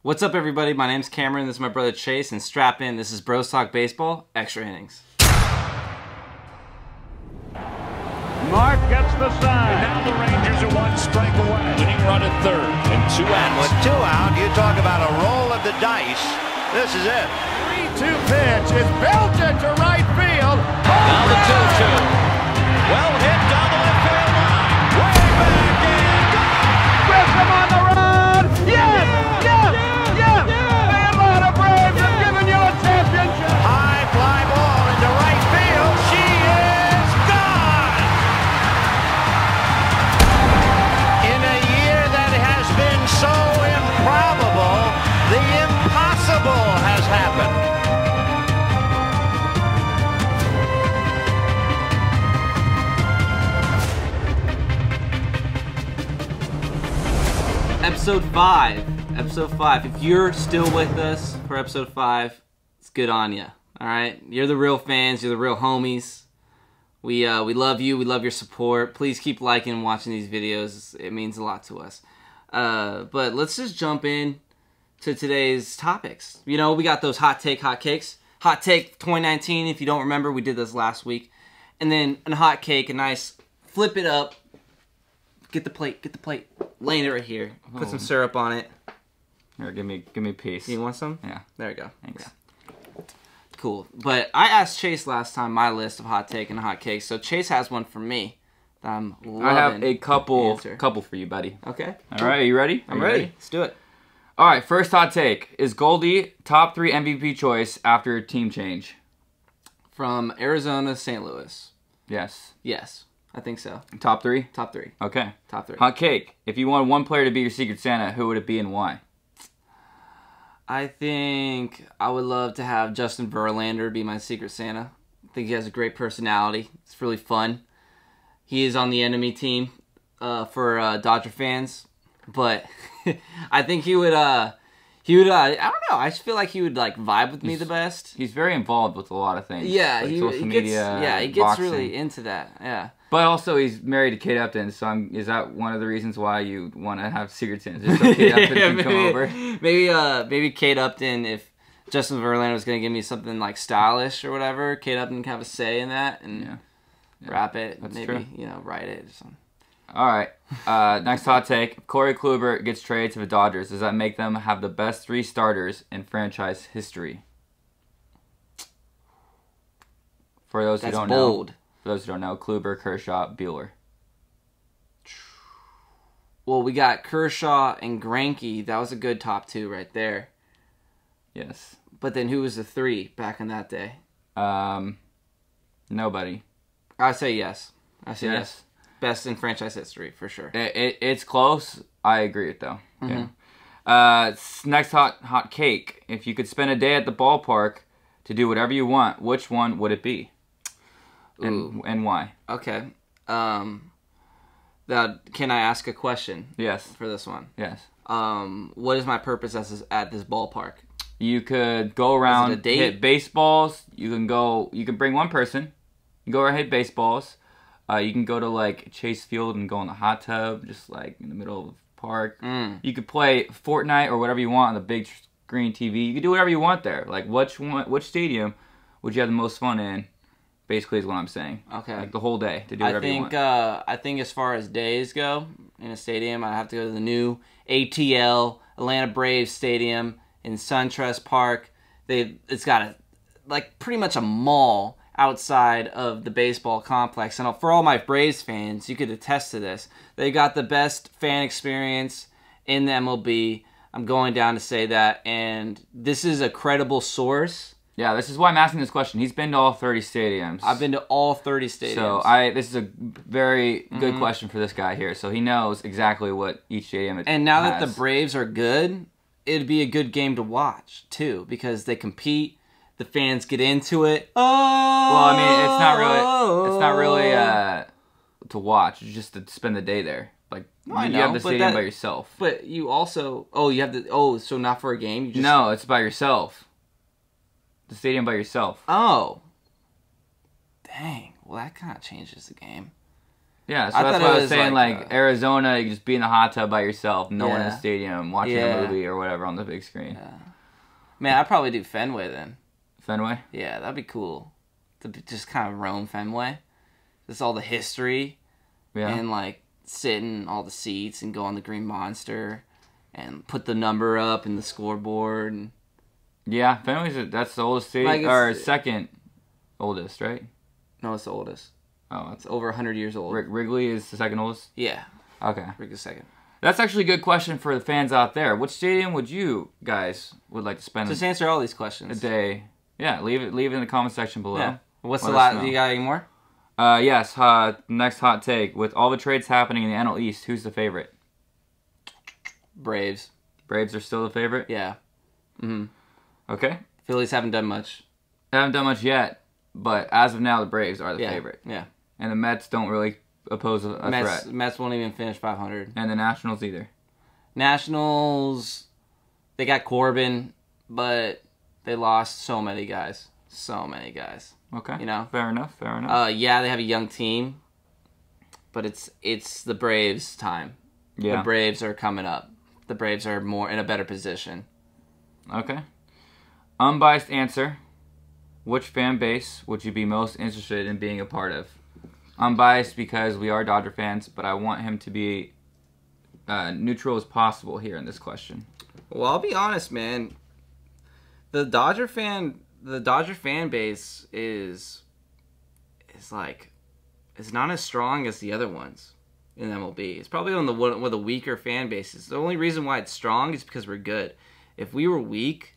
What's up, everybody? My name's Cameron. This is my brother Chase, and strap in. This is Bros Talk Baseball, Extra Innings. Mark gets the sign. And now the Rangers are one strike away. Winning run at third and 2 outs. With 2 out, you talk about a roll of the dice. This is it. 3-2 pitch is belted to right field. Now the 2-2. Well hit down the left field line. Way back in. Grissom on the run. Yes! Yes! Yes! The Atlanta Braves have given you a championship. High fly ball into right field. She is gone. In a year that has been so improbable, the impossible has happened. Episode 5. If you're still with us for episode 5, it's good on you. All right, you're the real fans. You're the real homies. We love you. We love your support. Please keep liking and watching these videos. It means a lot to us. But let's just jump in to today's topics. You know, we got those hot cakes. Hot take 2019. If you don't remember, we did this last week. And then a hot cake, a nice flip it up. Get the plate. Laying it right here. Put some syrup on it. Here, give me a piece. You want some? Yeah. There we go. Thanks. Yeah. Cool. But I asked Chase last time my list of hot take and hot cakes, so Chase has one for me that I'm loving. I have a couple for you, buddy. Okay. All right, are you ready? I'm ready. Let's do it. All right, first hot take. Is Goldie top 3 MVP choice after a team change? From Arizona to St. Louis. Yes. Yes. I think so. Top 3? Top 3. Okay. Top 3. Hot cake. If you wanted one player to be your Secret Santa, who would it be and why? I think I would love to have Justin Verlander be my Secret Santa. I think he has a great personality. It's really fun. He is on the enemy team for Dodger fans, but I think he would. I don't know. I just feel like he would vibe with me the best. He's very involved with a lot of things. Yeah, like he social media. Yeah, he gets boxing. really into that. Yeah. But also, he's married to Kate Upton, so is that one of the reasons why you want to have Secret Santa? Just so Kate Upton can come over? Maybe Kate Upton, if Justin Verlander was going to give me something stylish or whatever, Kate Upton can have a say in that and rap it. That's maybe, true. write it or something. All right. Next hot take. If Corey Kluber gets traded to the Dodgers, does that make them have the best 3 starters in franchise history? For those who don't know. For those who don't know, Kluber, Kershaw, Buehler. Well, we got Kershaw and Greinke. That was a good top 2 right there. Yes. But then who was the 3 back in that day? Nobody. I say yes. Yes. Best in franchise history, for sure. It's close. I agree with though. Mm-hmm. Yeah. Next hot cake. If you could spend a day at the ballpark to do whatever you want, which one would it be? And why? Okay. Now, can I ask a question? Yes. For this one? Yes. What is my purpose at this ballpark? You could go around, hit baseballs. You can bring one person. You go around, hit baseballs. You can go to Chase Field and go in the hot tub, just in the middle of the park. You could play Fortnite or whatever you want on the big screen TV. You could do whatever you want there. Which stadium would you have the most fun in? Basically, is what I'm saying. Okay. The whole day to do whatever you want. I think as far as days go in a stadium, I have to go to the new ATL Atlanta Braves Stadium in SunTrust Park. It's got pretty much a mall outside of the baseball complex. And for all my Braves fans, you could attest to this. They got the best fan experience in the MLB. I'm going down to say that. And this is a credible source. Yeah, this is why I'm asking this question. He's been to all 30 stadiums. I've been to all 30 stadiums. So this is a very good question for this guy here. So he knows exactly what each stadium has. And now that the Braves are good, it'd be a good game to watch, too, because they compete. The fans get into it. Well, I mean, it's not really to watch. It's just to spend the day there. You have the stadium by yourself. But you also, so not for a game? You just... No, it's by yourself. The stadium by yourself. Oh. Dang. Well, that kind of changes the game. Yeah, so that's what I was saying. Like Arizona, you just be in the hot tub by yourself, no one in the stadium, watching a movie or whatever on the big screen. Yeah. Man, I'd probably do Fenway then. Fenway? Yeah, that'd be cool. To just kind of roam Fenway. Just all the history. Yeah. And like sit in all the seats and go on the Green Monster and put the number up in the scoreboard. And... Yeah, Fenway's that's the oldest stadium, or second oldest, right? No, it's the oldest. Oh, it's over 100 years old. Wrigley is the second oldest? Yeah. Okay. Wrigley's second. That's actually a good question for the fans out there. Which stadium would you guys would like to spend just answer all these questions. A day? Yeah, leave it in the comment section below. Yeah. What's the last? Do you got any more? Yes. Next hot take. With all the trades happening in the NL East, who's the favorite? Braves. Braves are still the favorite? Yeah. Mm-hmm. Okay. Phillies haven't done much. Haven't done much yet, but as of now, the Braves are the favorite. Yeah. And the Mets don't really oppose a threat. Mets won't even finish 500. And the Nationals either. Nationals, they got Corbin, but they lost so many guys. So many guys. Okay. You know? Fair enough. Yeah, they have a young team, but it's the Braves' time. Yeah. The Braves are coming up. The Braves are more in a better position. Okay. Unbiased answer. Which fan base would you be most interested in being a part of? Unbiased because we are Dodger fans, but I want him to be neutral as possible here in this question. Well, I'll be honest, man. The Dodger fan base is not as strong as the other ones in MLB. It's probably one of the weaker fan bases. The only reason why it's strong is because we're good. If we were weak,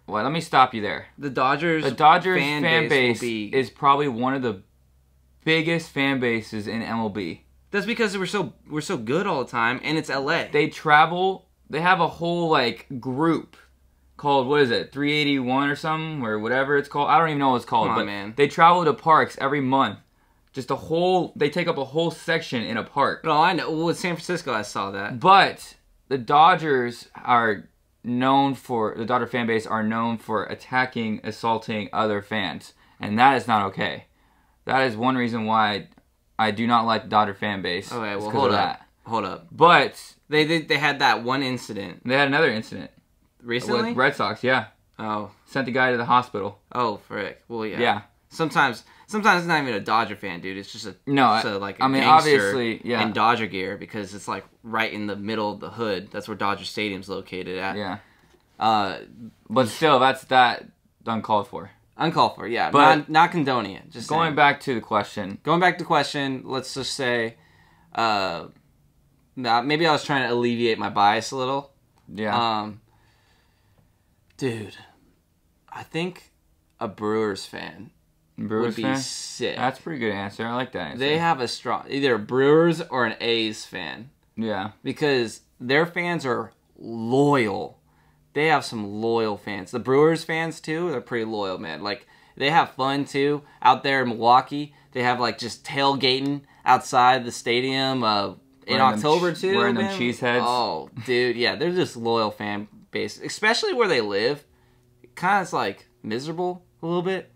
well, let me stop you there. The Dodgers fan base is probably one of the biggest fan bases in MLB. That's because we're so good all the time, and it's LA. They travel. They have a whole group called, what is it, 381 or something, or whatever it's called. I don't even know what it's called. Come on, but man. They travel to parks every month. Just they take up a whole section in a park. No, I know. Well, with San Francisco, I saw that. But the Dodgers the Dodger fan base are known for attacking, assaulting other fans. And that is not okay. That is one reason why I do not like the Dodger fan base. Okay, well, hold up. But they had that one incident. They had another incident. Recently? With Red Sox, yeah. Oh. Sent the guy to the hospital. Oh, frick. Well, yeah. Yeah. Sometimes it's not even a Dodger fan, dude. It's just a obviously, yeah. in Dodger gear because it's right in the middle of the hood. That's where Dodger Stadium's located at. Yeah. But still, that's uncalled for. Uncalled for, yeah. But not condoning it. Just going back to the question. Let's just say, maybe I was trying to alleviate my bias a little. Yeah. Dude, I think a Brewers fan would be sick. That's a pretty good answer. I like that answer. They have either a Brewers or an A's fan. Yeah. Because their fans are loyal. They have some loyal fans. The Brewers fans, too, they're pretty loyal, man. They have fun, too. Out there in Milwaukee, they have, just tailgating outside the stadium in October, too. Wearing them cheese heads. Oh, dude, yeah. They're just loyal fan base. Especially where they live. It kind of is, miserable a little bit.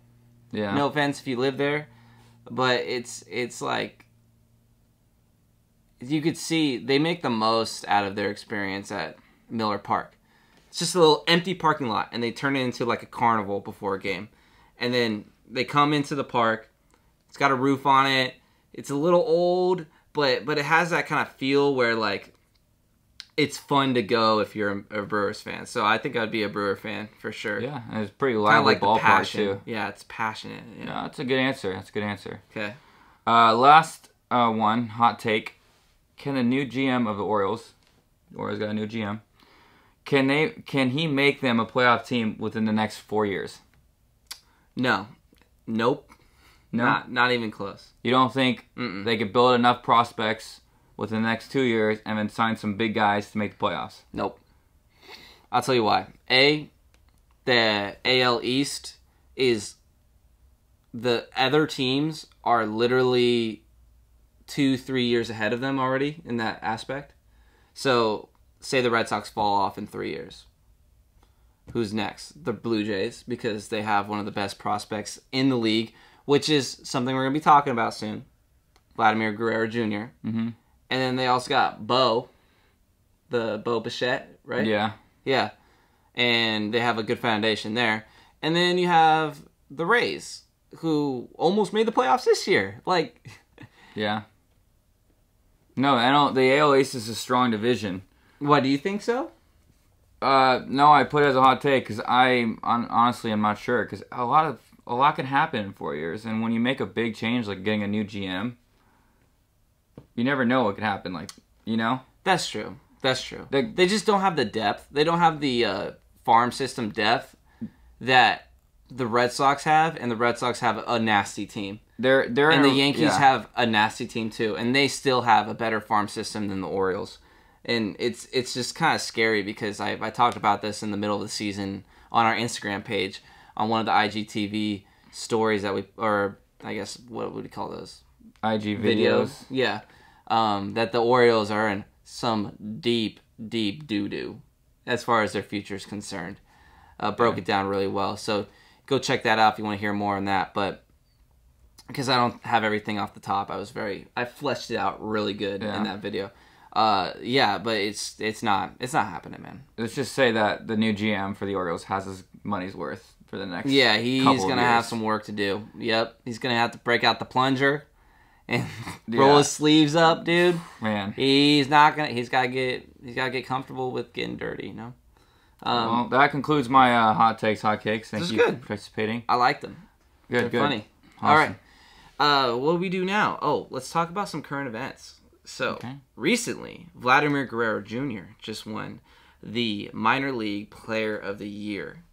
Yeah. No offense if you live there. But it's you could see they make the most out of their experience at Miller Park. It's just a little empty parking lot, and they turn it into a carnival before a game. And then they come into the park. It's got a roof on it. It's a little old, but it has that kind of feel where it's fun to go if you're a Brewers fan. So I think I'd be a Brewer fan for sure. Yeah, and it's pretty lively ballpark too. Yeah, it's passionate. Yeah, that's a good answer. Okay. Last one, hot take. Can the new GM of the Orioles got a new GM, can he make them a playoff team within the next 4 years? No. Nope. No? Not even close. You don't think they could build enough prospects within the next 2 years and then sign some big guys to make the playoffs? Nope. I'll tell you why. The AL East is... The other teams are literally 2-3 years ahead of them already in that aspect. So, say the Red Sox fall off in 3 years. Who's next? The Blue Jays, because they have one of the best prospects in the league, which is something we're going to be talking about soon. Vladimir Guerrero Jr. Mm-hmm. And then they also got Bo Bichette, right? Yeah. Yeah. And they have a good foundation there. And then you have the Rays, who almost made the playoffs this year. Like, yeah. No, I don't. The AL East is a strong division. what, do you think so? No, I put it as a hot take because honestly I'm not sure because a lot can happen in 4 years, and when you make a big change like getting a new GM, you never know what could happen. Like, you know. That's true. They just don't have the depth. They don't have the farm system depth that the Red Sox have, and the Red Sox have a nasty team. And the Yankees have a nasty team too, and they still have a better farm system than the Orioles. And it's just kind of scary because I talked about this in the middle of the season on our Instagram page on one of the IGTV stories that or I guess what would we call those? IG videos. Yeah, that the Orioles are in some deep doo-doo as far as their future is concerned. Broke it down really well. So go check that out if you want to hear more on that. But because I don't have everything off the top, I fleshed it out really good in that video. But it's not happening, man. Let's just say that the new GM for the Orioles has his money's worth for the next. Yeah, he's gonna have some work to do. Yep, he's gonna have to break out the plunger and roll his sleeves up, dude. Man, he's gotta get comfortable with getting dirty, you know. Well, that concludes my hot takes, hot cakes. Thank you for participating. I like them. They're funny. Awesome. All right. What do we do now? Oh, let's talk about some current events. So, recently, Vladimir Guerrero Jr. just won the Minor League Player of the Year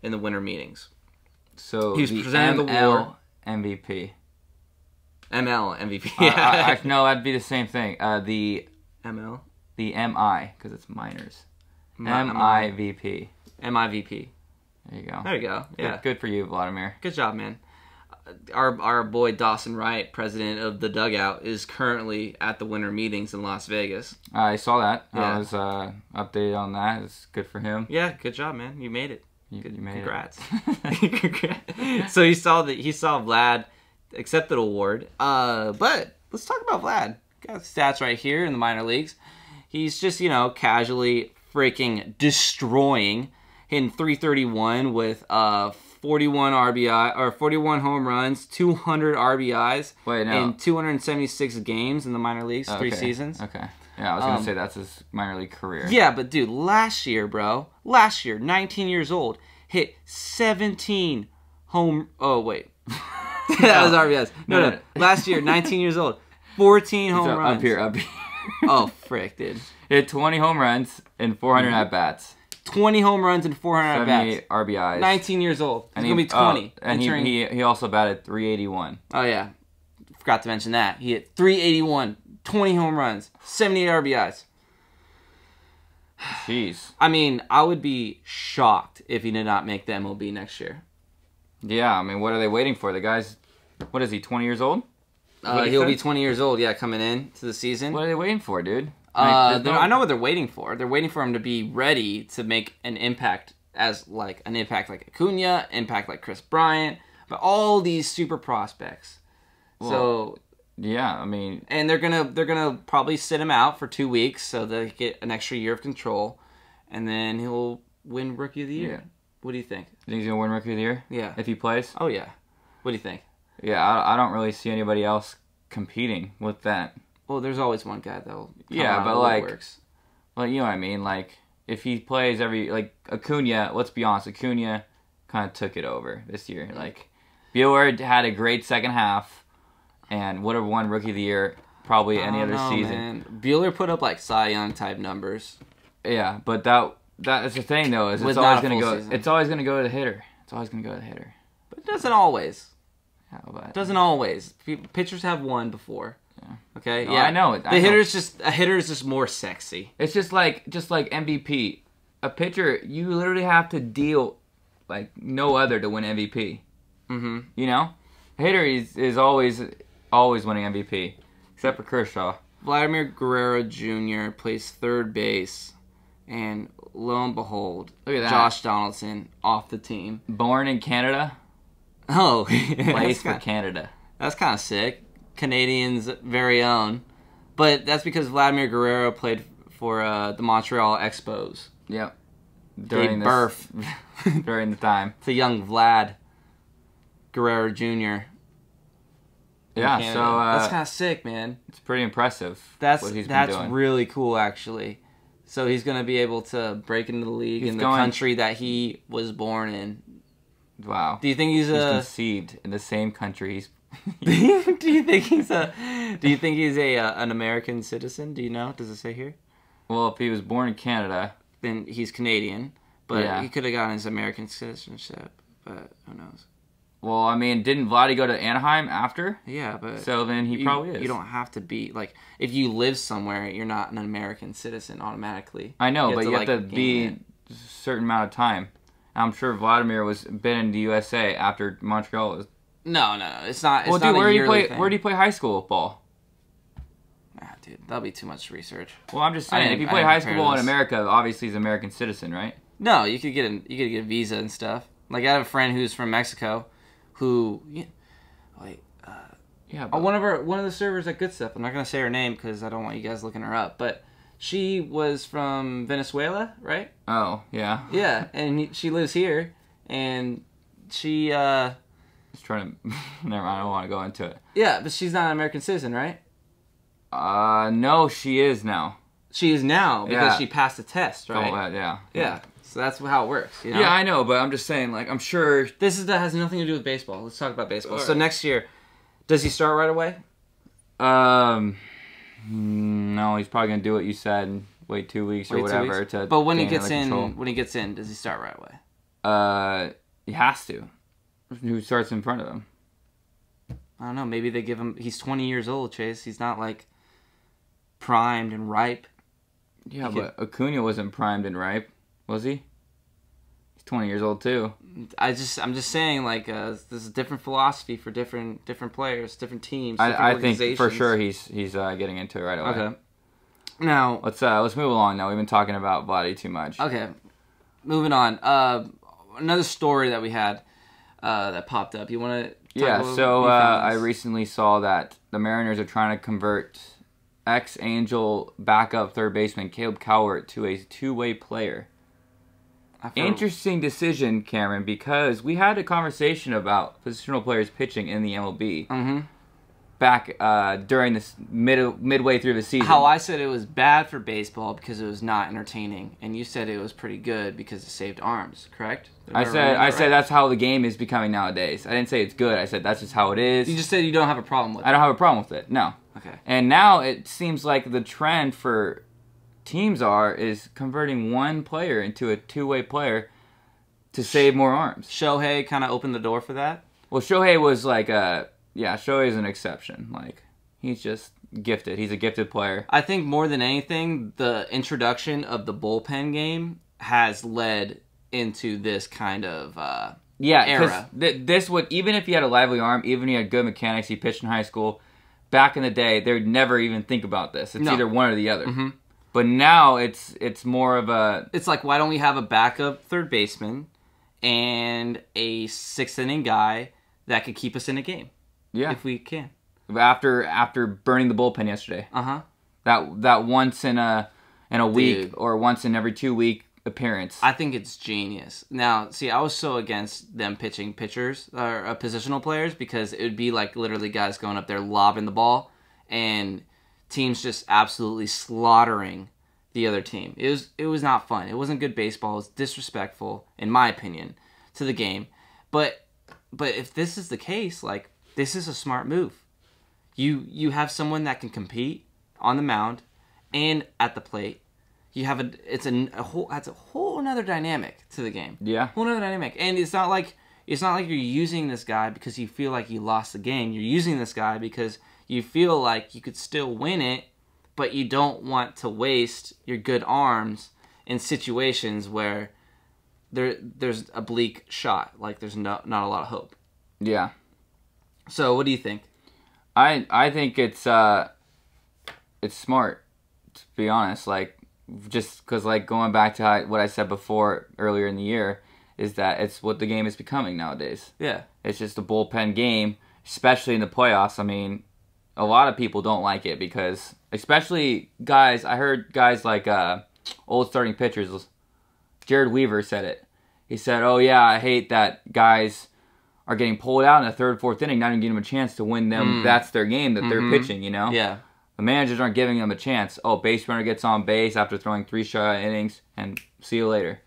in the winter meetings. So, he was presented the award. MVP. ML MVP. No, that'd be the same thing. The ML? The MI, because it's minors. MIVP. MIVP. There you go. There you go. Yeah. Good for you, Vladimir. Good job, man. Our boy Dawson Wright, president of the Dugout, is currently at the winter meetings in Las Vegas. I saw that. Yeah. I was updated on that. It's good for him. Yeah, good job, man. You made it. You made Congrats. Congrats. So he saw Vlad accept the award. But let's talk about Vlad. Got stats right here in the minor leagues. He's just, casually freaking destroying, hitting .331 with 41 RBI or 41 home runs, 200 RBIs in 276 games in the minor leagues, 3 seasons. Okay. Yeah, I was going to say that's his minor league career. Yeah, but dude, last year, 19 years old, hit 17 home... Oh, wait. That was RBIs. No. Last year, 19 years old, 14 home runs. Up here. Oh, frick, dude. He had 20 home runs and 400 at-bats. 20 home runs and 400 at-bats. 78 RBIs. 19 years old. He's going to be 20. And he also batted .381. Oh, yeah. Forgot to mention that. He hit .381, 20 home runs, 78 RBIs. Jeez. I mean, I would be shocked if he did not make the MLB next year. Yeah, I mean, what are they waiting for? The guy's, what is he, 20 years old? He'll be 20 years old, coming in to the season. What are they waiting for, dude? I know what they're waiting for. They're waiting for him to be ready to make an impact like Acuna, impact like Chris Bryant, but all these super prospects. Well, so yeah, I mean, and they're gonna probably sit him out for 2 weeks so they get an extra year of control, and then he'll win Rookie of the Year. Yeah. What do you think? You think he's gonna win Rookie of the Year? Yeah. If he plays? Oh yeah. What do you think? Yeah, I don't really see anybody else competing with that. Well, there's always one guy that'll works. Well, you know what I mean. Like, if he plays Acuna, let's be honest, Acuna kind of took it over this year. Like, Bueller had a great second half and would have won Rookie of the Year probably any other season. Man. Bueller put up like Cy Young type numbers. Yeah, but that is the thing though. Is it's always gonna go. It's always gonna go to the hitter. But it doesn't always. Yeah, but doesn't always. Pitchers have won before. Yeah. Okay. No, yeah, I know it. A hitter is just more sexy. It's just like MVP. A pitcher, you literally have to deal like no other to win MVP. Mm-hmm. You know, a hitter is always winning MVP, except for Kershaw. Vladimir Guerrero Jr. plays third base, and lo and behold, look at that. Josh Donaldson off the team. Born in Canada. Oh, plays for Canada. That's kind of sick. Canadians' very own. But that's because Vladimir Guerrero played for the Montreal Expos. Yep. Gave birth during the time. to young Vlad Guerrero Jr. Yeah, Canada. so that's kind of sick, man. It's pretty impressive. That's what he's been doing. Really cool, actually. So he's going to be able to break into the league in the country that he was born in. Wow. Do you think he's conceived in the same country he's? Do you think he's an American citizen? Do you know? Does it say here? Well, if he was born in Canada, then he's Canadian. But he could have gotten his American citizenship. But who knows? Well, I mean, didn't Vladdy go to Anaheim after? Yeah, but so then he probably is. You don't have to be like if you live somewhere, you're not an American citizen automatically. I know, but you have to be a certain amount of time. I'm sure Vladimir been in the USA after Montreal. No, it's not. It's well, not dude, where do you play high school ball? Nah, dude, that'll be too much research. Well, I'm just saying, if you play high school ball in America, obviously he's an American citizen, right? No, you could get a visa and stuff. Like I have a friend who's from Mexico, who, one of the servers at Good Stuff. I'm not gonna say her name because I don't want you guys looking her up, but she was from Venezuela, right? Oh, yeah. Yeah, and she lives here, and she. Just trying to. Never mind. I don't want to go into it. Yeah, but she's not an American citizen, right? No, she is now. She is now because she passed the test, right? Oh, yeah. Yeah. So that's how it works. You know? Yeah, I know, but I'm just saying, like, I'm sure that has nothing to do with baseball. Let's talk about baseball. Right. So next year, does he start right away? No, he's probably gonna do what you said and wait 2 weeks or whatever. But when he gets in, does he start right away? He has to. Who starts in front of him? I don't know. Maybe they give him. He's 20 years old, Chase. He's not like primed and ripe. Yeah, but Acuna wasn't primed and ripe, was he? He's 20 years old too. I'm just saying, like, there's a different philosophy for different players, different teams. I think for sure he's getting into it right away. Okay. Now let's move along. Now we've been talking about Vladdy too much. Okay, moving on. Another story that we had that popped up. You want to? Yeah. So I recently saw that the Mariners are trying to convert ex-Angel backup third baseman Caleb Cowart to a two-way player. Interesting decision, Cameron, because we had a conversation about positional players pitching in the MLB back during this midway through the season. How I said it was bad for baseball because it was not entertaining, and you said it was pretty good because it saved arms. Correct? I said that's how the game is becoming nowadays. I didn't say it's good. I said that's just how it is. You just said you don't have a problem with it. I don't have a problem with it. No. Okay. And now it seems like the trend for teams is converting one player into a two-way player to save more arms. Shohei kind of opened the door for that? Well, Shohei was like Shohei is an exception. Like, he's just gifted. He's a gifted player. I think more than anything, the introduction of the bullpen game has led into this kind of era. This would, even if he had a lively arm, even if he had good mechanics, he pitched in high school, back in the day, they would never even think about this. It's either one or the other. Mm-hmm. But now it's more of a... It's like, why don't we have a backup third baseman and a sixth inning guy that could keep us in a game? Yeah. If we can. After burning the bullpen yesterday. Uh-huh. That once in a week or once in every 2 week appearance. I think it's genius. Now, see, I was so against them pitching pitchers or positional players because it would be like literally guys going up there lobbing the ball and teams just absolutely slaughtering the other team. It was not fun. It wasn't good baseball. It was disrespectful, in my opinion, to the game. But if this is the case, like, this is a smart move. You have someone that can compete on the mound and at the plate. You have adds a whole another dynamic to the game. Yeah. Whole another dynamic. And it's not like you're using this guy because you feel like you lost the game. You're using this guy because you feel like you could still win it, but you don't want to waste your good arms in situations where there's a bleak shot. Like, there's not a lot of hope. Yeah. So, what do you think? I think it's smart, to be honest. Like, just because, like, going back to what I said before earlier in the year, is that it's what the game is becoming nowadays. Yeah. It's just a bullpen game, especially in the playoffs. I mean, a lot of people don't like it because, especially guys, I heard guys like old starting pitchers, Jared Weaver said it. He said, "Oh yeah, I hate that guys are getting pulled out in the third, fourth inning, not even giving them a chance to win them. That's their game that they're pitching, you know? Yeah. The managers aren't giving them a chance. Oh, base runner gets on base after throwing 3 shutout innings, and see you later."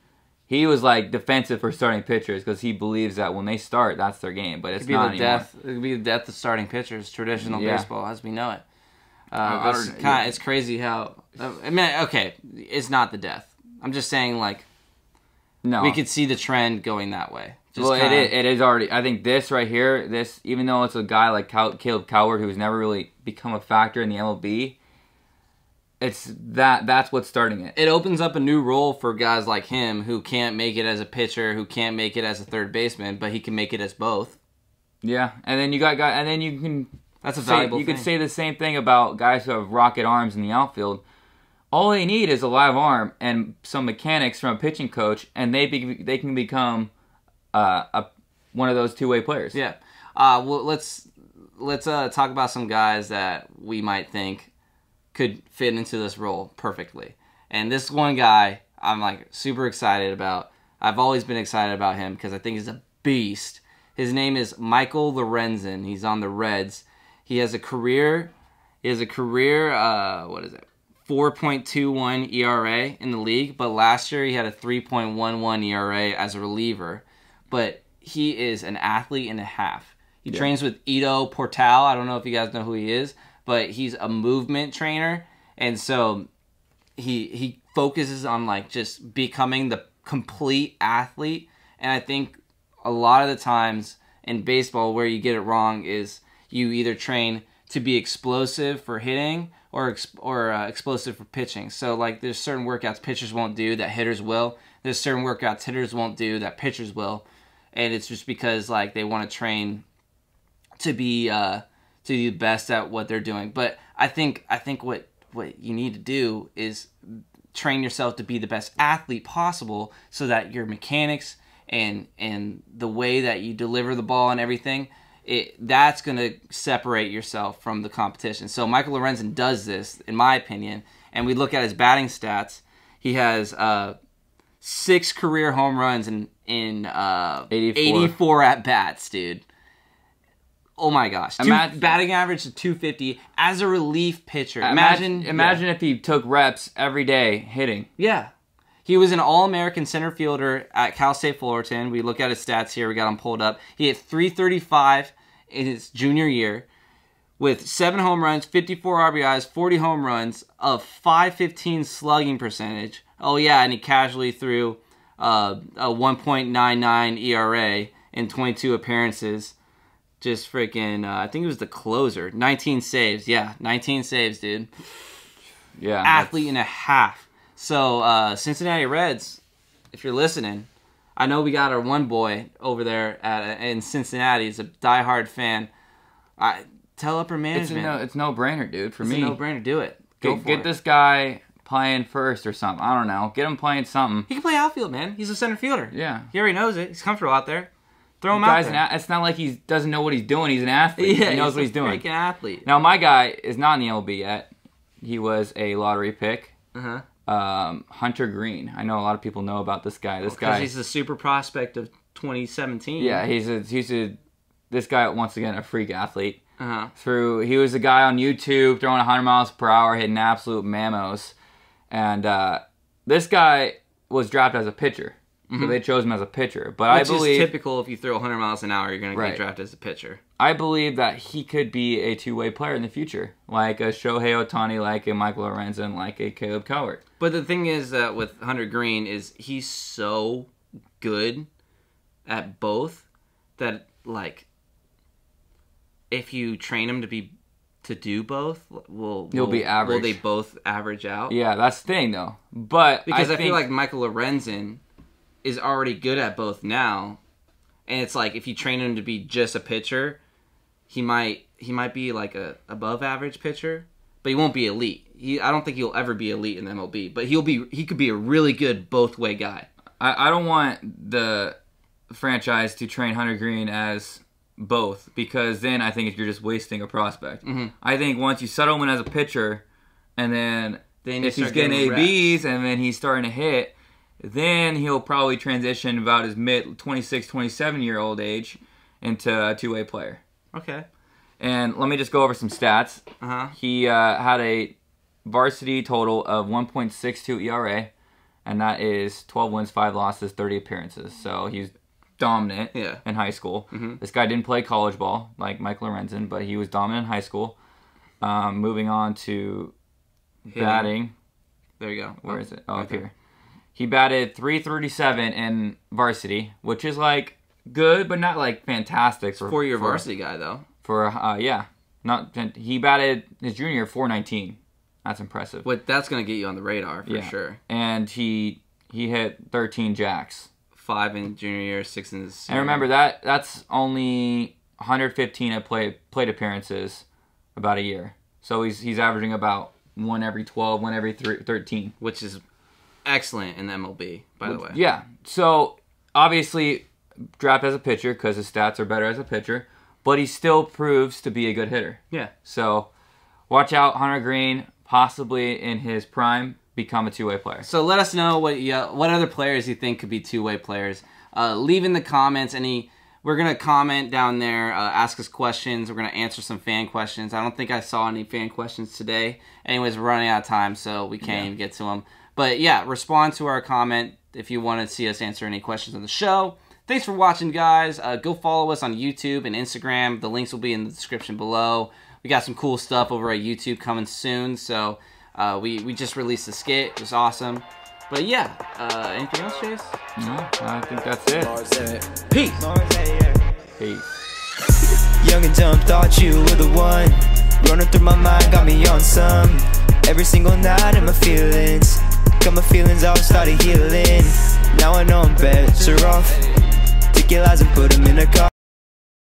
He was like defensive for starting pitchers because he believes that when they start, that's their game. But it's not anymore. It could be the death of starting pitchers, traditional baseball as we know it. It's crazy how. I mean, okay, it's not the death. I'm just saying, like, no, we could see the trend going that way. It is already. I think this right here, even though it's a guy like Caleb Coward who's never really become a factor in the MLB, that's what's starting it. It opens up a new role for guys like him who can't make it as a pitcher, who can't make it as a third baseman, but he can make it as both. Yeah, and then you got guys, and then you can. That's a valuable thing. You could say the same thing about guys who have rocket arms in the outfield. All they need is a live arm and some mechanics from a pitching coach, and they can become one of those two-way players. Yeah. Well, let's talk about some guys that we might think could fit into this role perfectly. And this one guy, I'm like super excited about. I've always been excited about him because I think he's a beast. His name is Michael Lorenzen. He's on the Reds. He has a career. What is it? 4.21 ERA in the league, but last year he had a 3.11 ERA as a reliever. But he is an athlete and a half. He trains with Ito Portal. I don't know if you guys know who he is, but he's a movement trainer, and so he focuses on like just becoming the complete athlete. And I think a lot of the times in baseball where you get it wrong is you either train to be explosive for hitting or explosive for pitching. So like there's certain workouts pitchers won't do that hitters will. There's certain workouts hitters won't do that pitchers will. And it's just because like they want to train to be the best at what they're doing. But I think what you need to do is train yourself to be the best athlete possible so that your mechanics and the way that you deliver the ball and everything, that's going to separate yourself from the competition. So Michael Lorenzen does this, in my opinion, and we look at his batting stats. He has 6 career home runs in 84 at-bats, dude. Oh my gosh. Batting average of 250 as a relief pitcher. Imagine if he took reps every day hitting. Yeah. He was an All-American center fielder at Cal State Fullerton. We look at his stats here. We got him pulled up. He hit .335 in his junior year with 7 home runs, 54 RBIs, 40 home runs, a .515 slugging percentage. Oh, yeah, and he casually threw a 1.99 ERA in 22 appearances. Just freaking, I think it was the closer. 19 saves. Yeah, 19 saves, dude. Yeah. Athlete and a half. So, Cincinnati Reds, if you're listening, I know we got our one boy over there in Cincinnati. He's a diehard fan. Tell upper management. It's no-brainer, dude, for me. It's a no-brainer. Do it. Get this guy playing first or something. I don't know. Get him playing something. He can play outfield, man. He's a center fielder. Yeah. He already knows it. He's comfortable out there. Throw him out there. It's not like he doesn't know what he's doing. He's an athlete. Yeah, he knows what he's doing. He's a freaking athlete. Now, my guy is not in the MLB yet. He was a lottery pick. Uh-huh. Hunter Green. I know a lot of people know about this guy. Because he's a super prospect of 2017. Yeah, this guy, once again, a freak athlete. Uh-huh. He was a guy on YouTube throwing 100 miles per hour, hitting absolute mamos. And this guy was drafted as a pitcher. So they chose him as a pitcher. But I believe, is typical. If you throw 100 miles an hour, you're going to get drafted as a pitcher. I believe that he could be a two-way player in the future. Like a Shohei Ohtani, like a Michael Lorenzen, like a Caleb Coward. But the thing is that with Hunter Green is he's so good at both that, like, if you train him to do both, he'll be average. Will they both average out? Yeah, that's the thing, though. But because I feel like Michael Lorenzen is already good at both now, and it's like if you train him to be just a pitcher, he might be like a above average pitcher, but he won't be elite. I don't think he'll ever be elite in the MLB, but he could be a really good both way guy. I don't want the franchise to train Hunter Green as both, because then I think you're just wasting a prospect. Mm-hmm. I think once you settle him in as a pitcher, and then if he's getting reps. ABs and then he's starting to hit, then he'll probably transition about his mid 26, 27-year-old age into a two-way player. Okay. And let me just go over some stats. Uh-huh. He had a varsity total of 1.62 ERA, and that is 12 wins, 5 losses, 30 appearances. So he's dominant in high school. Mm-hmm. This guy didn't play college ball like Mike Lorenzen, but he was dominant in high school. Moving on to batting. There you go. Where is it? Oh, up here. He batted .337 in varsity, which is like good, but not like fantastic. For your varsity guy, though. He batted his junior year .419. That's impressive. But that's gonna get you on the radar for sure. And he hit 13 jacks. 5 in junior year, 6 in his senior. And remember that's only 115 at plate appearances about a year. So he's averaging about 1 every 12, 1 every 13, which is excellent in the MLB, by the way. Yeah. So obviously draft as a pitcher because his stats are better as a pitcher, but he still proves to be a good hitter. Yeah. So watch out, Hunter Green, possibly in his prime, become a two-way player. So let us know what other players you think could be two-way players. Leave in the comments we're going to comment down there, ask us questions. We're going to answer some fan questions. I don't think I saw any fan questions today. Anyways, we're running out of time, so we can't even get to them. But yeah, respond to our comment if you want to see us answer any questions on the show. Thanks for watching, guys. Go follow us on YouTube and Instagram. The links will be in the description below. We got some cool stuff over at YouTube coming soon. So we just released a skit. It was awesome. But yeah, anything else, Chase? No, I think that's it. Peace. Peace. Young and dumb, thought you were the one. Running through my mind, got me on some. Every single night in my feelings. Got my feelings all started healing. Now I know I'm better off. Take your lies and put them in a car.